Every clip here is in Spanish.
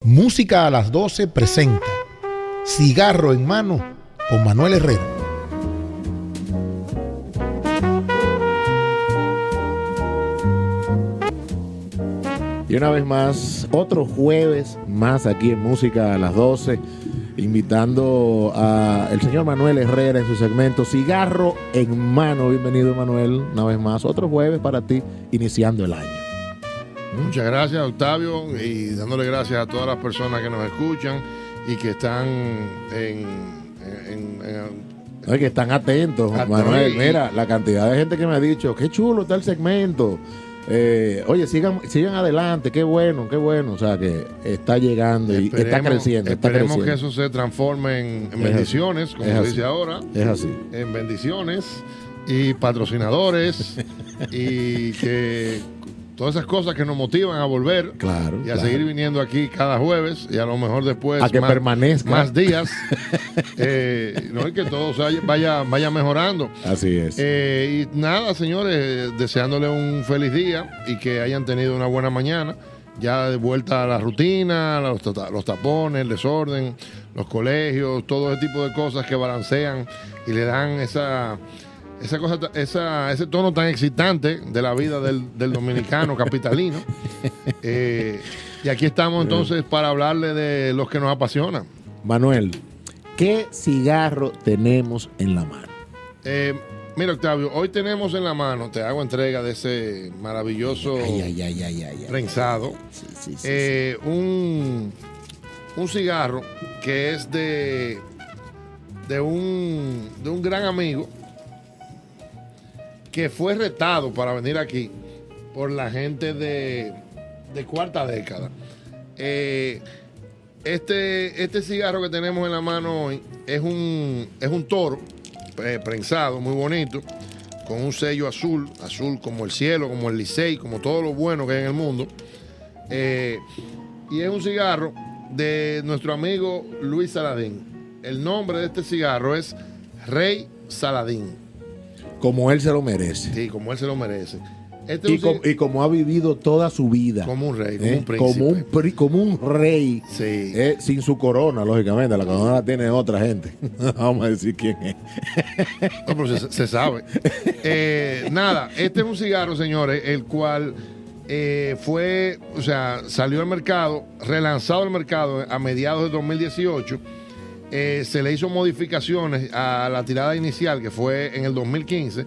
Música a las 12 presenta Cigarro en Mano con Manuel Herrera. Y una vez más, otro jueves más aquí en Música a las 12, invitando al señor Manuel Herrera en su segmento Cigarro en Mano. Bienvenido, Manuel, una vez más, otro jueves para ti, iniciando el año. Muchas gracias, Octavio, y dándole gracias a todas las personas que nos escuchan y que están No, que están atentos, Manuel. Mira, la cantidad de gente que me ha dicho, qué chulo está el segmento. Oye, sigan adelante, qué bueno. O sea, que está llegando y está creciendo. Esperemos que eso se transforme en bendiciones, como se dice ahora. Es así. En bendiciones y patrocinadores y que todas esas cosas que nos motivan a volver y a seguir viniendo aquí cada jueves y a lo mejor después a que permanezca más días no, y que todo vaya mejorando. Así es. Y nada, señores, deseándole un feliz día y que hayan tenido una buena mañana, ya de vuelta a la rutina, los tapones, el desorden, los colegios, todo ese tipo de cosas que balancean y le dan ese tono tan excitante de la vida del dominicano capitalino. Y aquí estamos entonces para hablarle de los que nos apasionan. Manuel, ¿qué cigarro tenemos en la mano? Mira, Octavio, hoy tenemos en la mano, te hago entrega de ese maravilloso prensado. Sí. Un cigarro que es de un gran amigo que fue retado para venir aquí por la gente de cuarta década. Este cigarro que tenemos en la mano hoy es un toro prensado, muy bonito, con un sello azul como el cielo, como el Licey, como todo lo bueno que hay en el mundo. Y es un cigarro de nuestro amigo Luis Saladín. El nombre de este cigarro es Rey Saladín. Como él se lo merece. Sí, como él se lo merece. Y como ha vivido toda su vida. Como un rey, como un príncipe. Como un rey. Sí. Sin su corona, lógicamente. La corona la tiene otra gente. Vamos a decir quién es. No, pero se sabe. Nada, este es un cigarro, señores, el cual salió al mercado, relanzado al mercado a mediados de 2018. Se le hizo modificaciones a la tirada inicial, que fue en el 2015,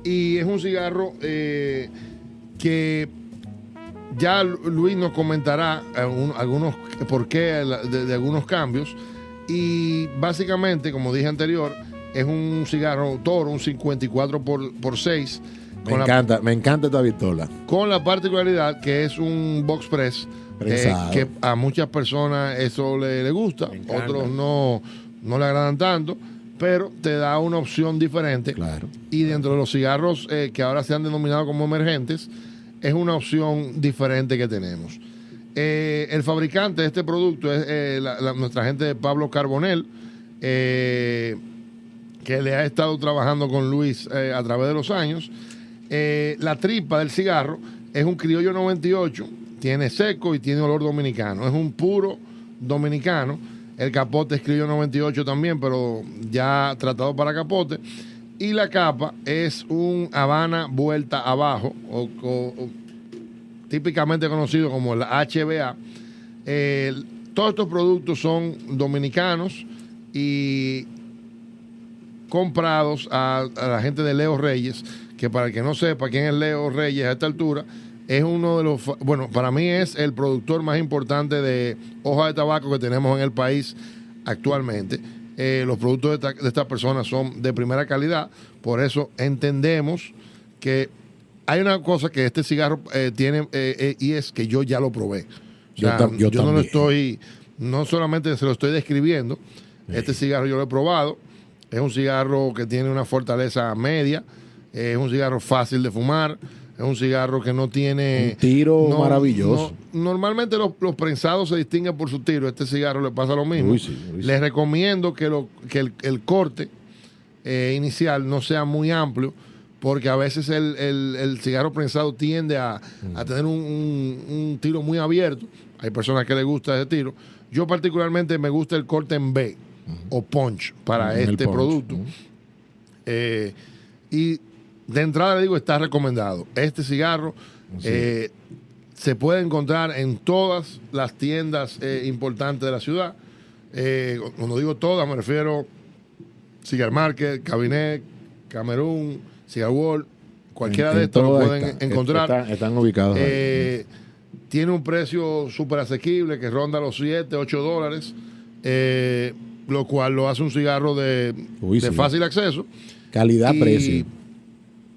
y es un cigarro que ya Luis nos comentará algunos por qué de algunos cambios, y básicamente, como dije anterior, es un cigarro toro, un 54x6. Me encanta esta pistola. Con la particularidad que es un box press. Que a muchas personas eso le gusta, otros no le agradan tanto, pero te da una opción diferente. Claro. Y dentro de los cigarros que ahora se han denominado como emergentes, es una opción diferente que tenemos. El fabricante de este producto es nuestra gente de Pablo Carbonell, que le ha estado trabajando con Luis a través de los años. La tripa del cigarro es un Criollo 98. Tiene seco y tiene olor dominicano. Es un puro dominicano. El capote es Criollo 98 también, pero ya tratado para capote. Y la capa es un Habana vuelta abajo, o típicamente conocido como la HBA. Todos estos productos son dominicanos y comprados a la gente de Leo Reyes, que para el que no sepa quién es Leo Reyes a esta altura, es uno de los, para mí es el productor más importante de hoja de tabaco que tenemos en el país actualmente. Los productos de estas personas son de primera calidad, por eso entendemos que hay una cosa que este cigarro tiene, y es que yo ya lo probé. O sea, yo no lo estoy, no solamente se lo estoy describiendo, este cigarro yo lo he probado, es un cigarro que tiene una fortaleza media, es un cigarro fácil de fumar. Es un cigarro que no tiene... Un tiro maravilloso. Normalmente los prensados se distinguen por su tiro. Este cigarro le pasa lo mismo. Les recomiendo que el corte inicial no sea muy amplio, porque a veces el cigarro prensado tiende a tener un tiro muy abierto. Hay personas que les gusta ese tiro. Yo particularmente me gusta el corte en B o punch para este producto. Y de entrada le digo, está recomendado. Este cigarro se puede encontrar en todas las tiendas importantes de la ciudad. Cuando digo todas, me refiero Cigar Market, Cabinet, Camerún, Cigar World, cualquiera de estos lo pueden encontrar. Están ubicados ahí. Tiene un precio súper asequible que ronda los $7, $8, lo cual lo hace un cigarro de fácil acceso. Calidad-precio.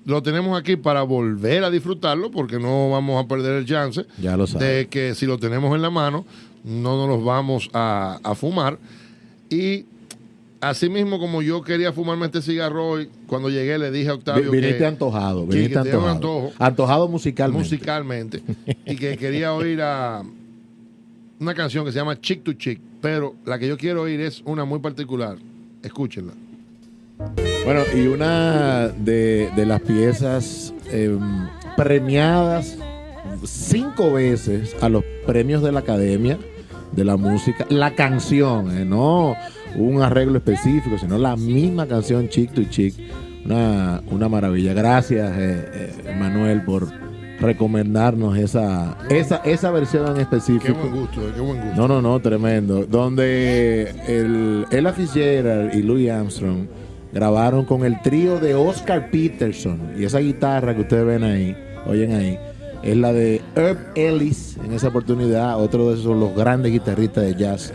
Lo tenemos aquí para volver a disfrutarlo porque no vamos a perder el chance de que si lo tenemos en la mano no nos los vamos a fumar. Y así mismo como yo quería fumarme este cigarro hoy, cuando llegué le dije a Octavio viniste que antojado, que tenía un antojo, antojado musicalmente y que quería oír una canción que se llama Chick to Chick, pero la que yo quiero oír es una muy particular. Escúchenla. Bueno, y una de las piezas premiadas 5 veces a los premios de la Academia de la Música, la canción, no un arreglo específico, sino la misma canción Chick to Chick, una maravilla. Gracias, Manuel, por recomendarnos esa versión en específico. Qué buen gusto. No, tremendo. Donde Ella Fitzgerald y Louis Armstrong grabaron con el trío de Oscar Peterson, y esa guitarra que ustedes ven ahí, oyen ahí, es la de Herb Ellis en esa oportunidad, otro de esos los grandes guitarristas de jazz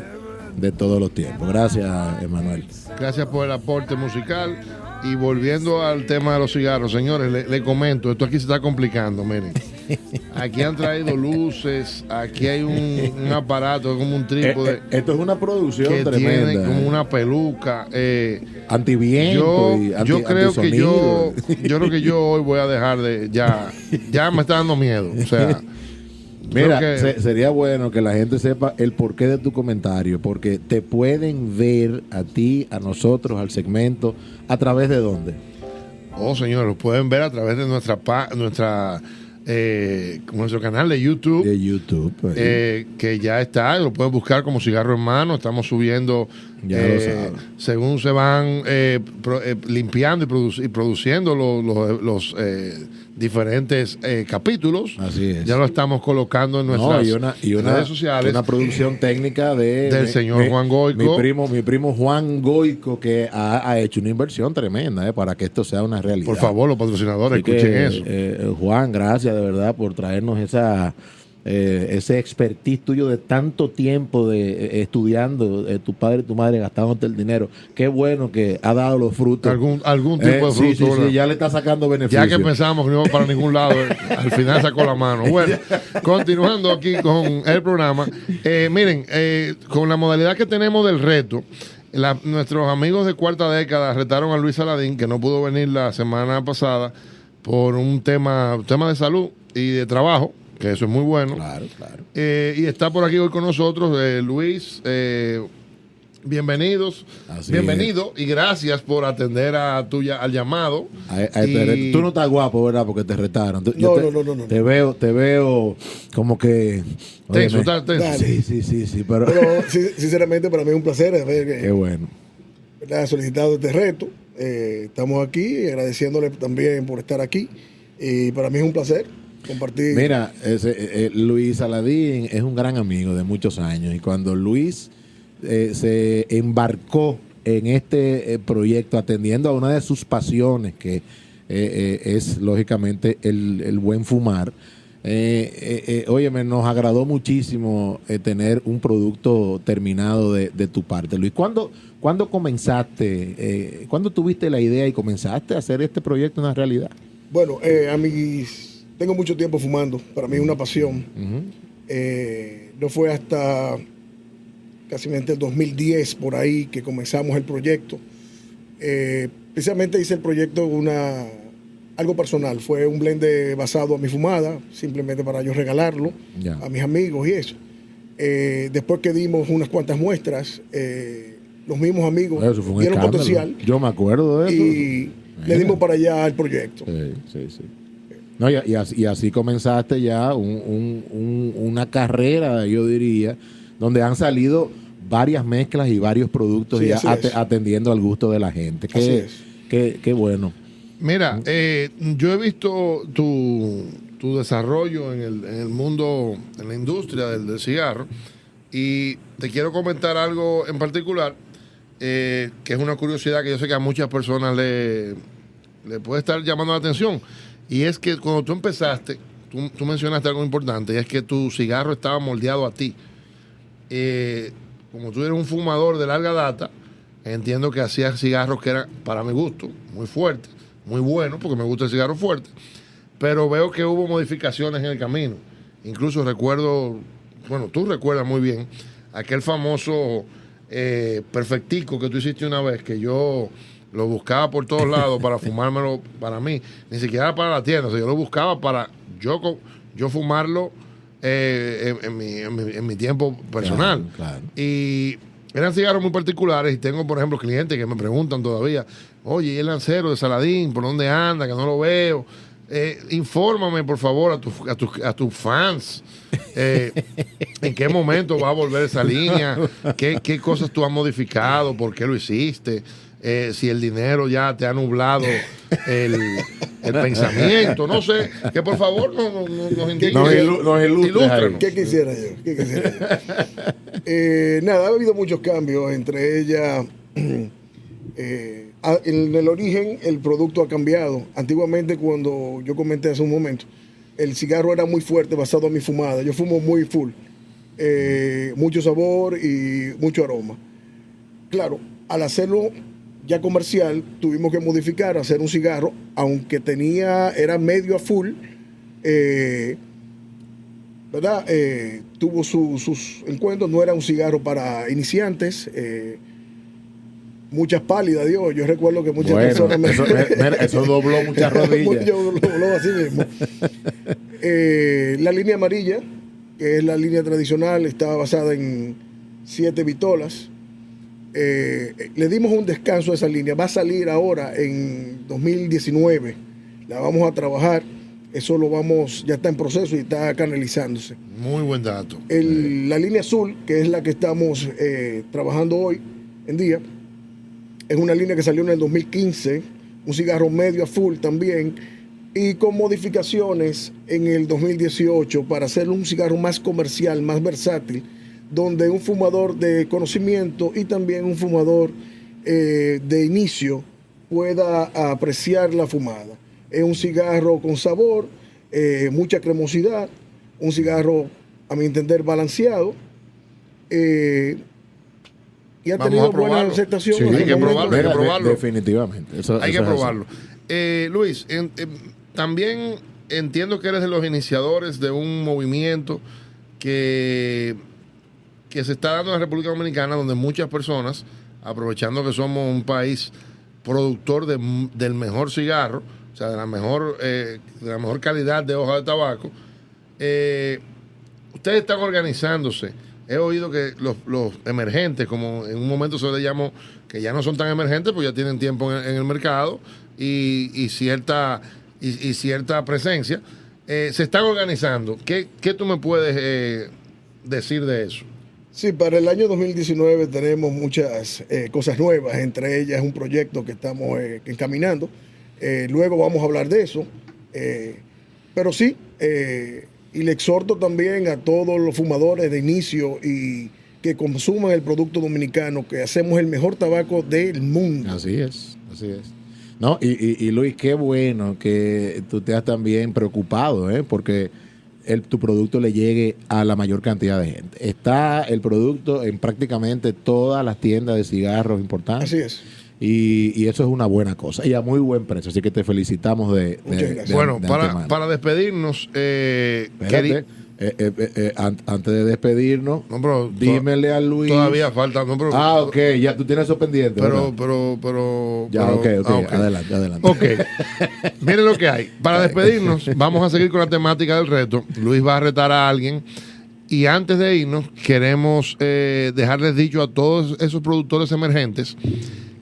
de todos los tiempos. Gracias, Emanuel. Gracias por el aporte musical. Y volviendo al tema de los cigarros, señores, le comento, esto aquí se está complicando, miren. Aquí han traído luces, aquí hay un aparato, como un trípode. Esto es una producción que tremenda. Tiene como una peluca. Antiviento yo creo que yo creo que yo hoy voy a dejar de, ya me está dando miedo. O sea, mira, sería bueno que la gente sepa el porqué de tu comentario, porque te pueden ver a ti, a nosotros, al segmento, ¿a través de dónde? Oh, señor, lo pueden ver a través de nuestro canal de YouTube. De YouTube. Que ya está, lo pueden buscar como Cigarro en Mano. Estamos subiendo, según se van limpiando y produciendo los diferentes capítulos. Así es. Ya lo estamos colocando en nuestras redes sociales. Una producción técnica del señor Juan Goico. Mi primo Juan Goico, que ha hecho una inversión tremenda para que esto sea una realidad. Por favor, los patrocinadores, escuchen eso. Juan, gracias de verdad por traernos ese expertise tuyo de tanto tiempo de estudiando, tu padre y tu madre gastándote el dinero. Qué bueno que ha dado los frutos. Algún tipo de fruto. Sí, ya le está sacando beneficios. Ya que pensamos que no iba para ningún lado, al final sacó la mano. Bueno, continuando aquí con el programa. Miren, con la modalidad que tenemos del reto, nuestros amigos de Cuarta Década retaron a Luis Saladín, que no pudo venir la semana pasada por un tema de salud y de trabajo, que eso es muy bueno. Claro. Y está por aquí hoy con nosotros Luis. Bienvenido y gracias por atender al llamado. Tú no estás guapo, ¿verdad? Porque te retaron. No. Te veo como que... Tenso. Sí, pero sinceramente para mí es un placer ver que qué bueno. ha solicitado este reto. Estamos aquí agradeciéndole también por estar aquí. Y para mí es un placer compartir. Mira, Luis Saladín es un gran amigo de muchos años, y cuando Luis se embarcó en este proyecto atendiendo a una de sus pasiones, que es lógicamente el buen fumar, óyeme, nos agradó muchísimo tener un producto terminado de tu parte. Luis, ¿cuándo comenzaste? ¿Cuándo tuviste la idea y comenzaste a hacer este proyecto una realidad? Bueno, tengo mucho tiempo fumando, para mí es una pasión. No fue hasta casi el 2010 por ahí que comenzamos el proyecto. Precisamente hice el proyecto algo personal, fue un blend basado a mi fumada, simplemente para yo regalarlo a mis amigos y eso. Después que dimos unas cuantas muestras, los mismos amigos vieron potencial. Yo me acuerdo de eso. Y le dimos para allá el proyecto. Sí. No, y así comenzaste ya una carrera, yo diría, donde han salido varias mezclas y varios productos Sí, ya así es. atendiendo al gusto de la gente. Así es. Qué bueno. Mira, yo he visto tu desarrollo en el mundo, en la industria del cigarro, y te quiero comentar algo en particular, que es una curiosidad que yo sé que a muchas personas le puede estar llamando la atención, y es que cuando tú empezaste, tú mencionaste algo importante, y es que tu cigarro estaba moldeado a ti. Como tú eres un fumador de larga data, entiendo que hacías cigarros que eran, para mi gusto, muy fuertes, muy buenos, porque me gusta el cigarro fuerte, pero veo que hubo modificaciones en el camino. Incluso recuerdo, bueno, tú recuerdas muy bien, aquel famoso perfectico que tú hiciste una vez, que yo lo buscaba por todos lados para fumármelo para mí, ni siquiera para la tienda, o sea, yo lo buscaba para yo fumarlo en mi tiempo personal. Claro. Y eran cigarros muy particulares, y tengo, por ejemplo, clientes que me preguntan todavía, oye, ¿y el lancero de Saladín? ¿Por dónde anda? Que no lo veo. Infórmame, por favor, a tus fans. ¿En qué momento va a volver esa línea? ¿Qué cosas tú has modificado? ¿Por qué lo hiciste? Si el dinero ya te ha nublado el pensamiento. No sé, que por favor nos indique. Nos ilústrenos. ¿Qué quisiera yo? Nada, ha habido muchos cambios, entre ellas, en el origen el producto ha cambiado. Antiguamente, cuando yo comenté hace un momento, el cigarro era muy fuerte basado en mi fumada. Yo fumo muy full, mucho sabor y mucho aroma. Claro, al hacerlo ya comercial, tuvimos que modificar, hacer un cigarro, aunque era medio a full, ¿verdad? Tuvo sus encuentros, no era un cigarro para iniciantes, muchas pálidas, Dios. Yo recuerdo que muchas personas eso dobló muchas rodillas. dobló así mismo. La línea amarilla, que es la línea tradicional, está basada en 7 vitolas. Le dimos un descanso a esa línea. Va a salir ahora en 2019. La vamos a trabajar. Eso ya está en proceso y está canalizándose. Muy buen dato. La línea azul, que es la que estamos trabajando hoy en día, es una línea que salió en el 2015, un cigarro medio a full también, y con modificaciones en el 2018 para hacerlo un cigarro más comercial, más versátil, donde un fumador de conocimiento y también un fumador de inicio pueda apreciar la fumada. Es un cigarro con sabor, mucha cremosidad, un cigarro, a mi entender, balanceado, y ha tenido buena aceptación. Sí, hay que probarlo. Definitivamente. Hay que probarlo. Luis, también entiendo que eres de los iniciadores de un movimiento que se está dando en la República Dominicana, donde muchas personas, aprovechando que somos un país productor del mejor cigarro, o sea, de la mejor calidad de hoja de tabaco, ustedes están organizándose. He oído que los emergentes, como en un momento se les llamó, que ya no son tan emergentes, pues ya tienen tiempo en el mercado y cierta presencia, se están organizando. ¿Qué tú me puedes decir de eso? Sí, para el año 2019 tenemos muchas cosas nuevas, entre ellas un proyecto que estamos encaminando. Luego vamos a hablar de eso. Pero sí, y le exhorto también a todos los fumadores de inicio y que consuman el producto dominicano, que hacemos el mejor tabaco del mundo. Así es. No, y Luis, qué bueno que tú te has también preocupado, porque tu producto le llegue a la mayor cantidad de gente. Está el producto en prácticamente todas las tiendas de cigarros importantes. Así es. Y eso es una buena cosa y a muy buen precio. Así que te felicitamos Muchas gracias. Bueno, para despedirnos, espérate, antes de despedirnos, dímele a Luis. Todavía falta. Ok, ya tú tienes eso pendiente. Pero. Ya, ok. Adelante. Ok. Miren lo que hay. Para despedirnos, vamos a seguir con la temática del reto. Luis va a retar a alguien. Y antes de irnos, queremos dejarles dicho a todos esos productores emergentes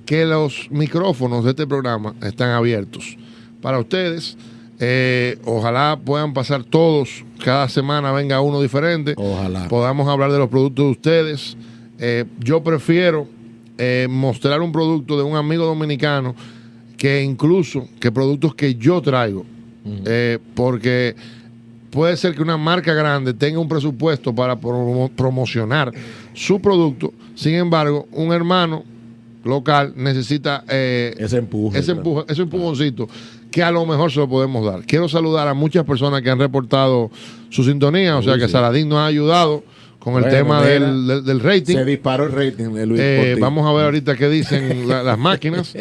que los micrófonos de este programa están abiertos para ustedes. Ojalá puedan pasar todos, cada semana venga uno diferente. Ojalá. Podamos hablar de los productos de ustedes. Yo prefiero mostrar un producto de un amigo dominicano que incluso que productos que yo traigo. Porque puede ser que una marca grande tenga un presupuesto para promocionar su producto. Sin embargo, un hermano local necesita ese empuje. ese empujoncito que a lo mejor se lo podemos dar. Quiero saludar a muchas personas que han reportado su sintonía. O sea que Saladín nos ha ayudado con el tema del rating. Se disparó el rating de Luis. Vamos a ver ahorita qué dicen las máquinas.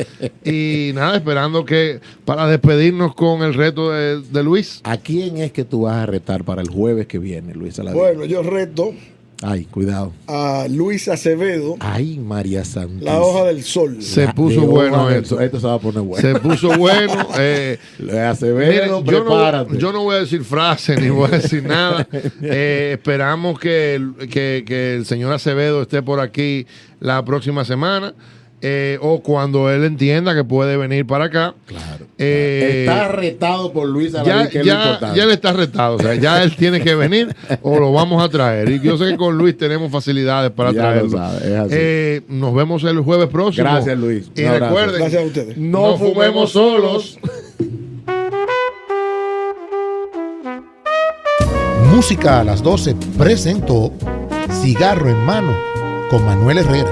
Y nada, esperando que para despedirnos con el reto de Luis. ¿A quién es que tú vas a retar para el jueves que viene, Luis Saladín? Bueno, yo reto Ay, cuidado. a Luis Acevedo, Ay, María Santísima. La Hoja del Sol. Se puso bueno esto. Esto se va a poner bueno. Se puso bueno. Acevedo, Miren, prepárate. yo no voy a decir frases ni voy a decir nada. Esperamos que el señor Acevedo esté por aquí la próxima semana. O cuando él entienda que puede venir para acá. Claro. Está retado por Luis Saladín, Ya, que es lo importante. ya él está retado, o sea, ya él tiene que venir o lo vamos a traer. Y yo sé que con Luis tenemos facilidades para Ya traerlo. lo sabe, es así. Nos vemos el jueves próximo. Gracias, Luis. Y Un abrazo. recuerden, Gracias a ustedes. No fumemos solos. Música a las 12 presentó Cigarro en Mano con Manuel Herrera.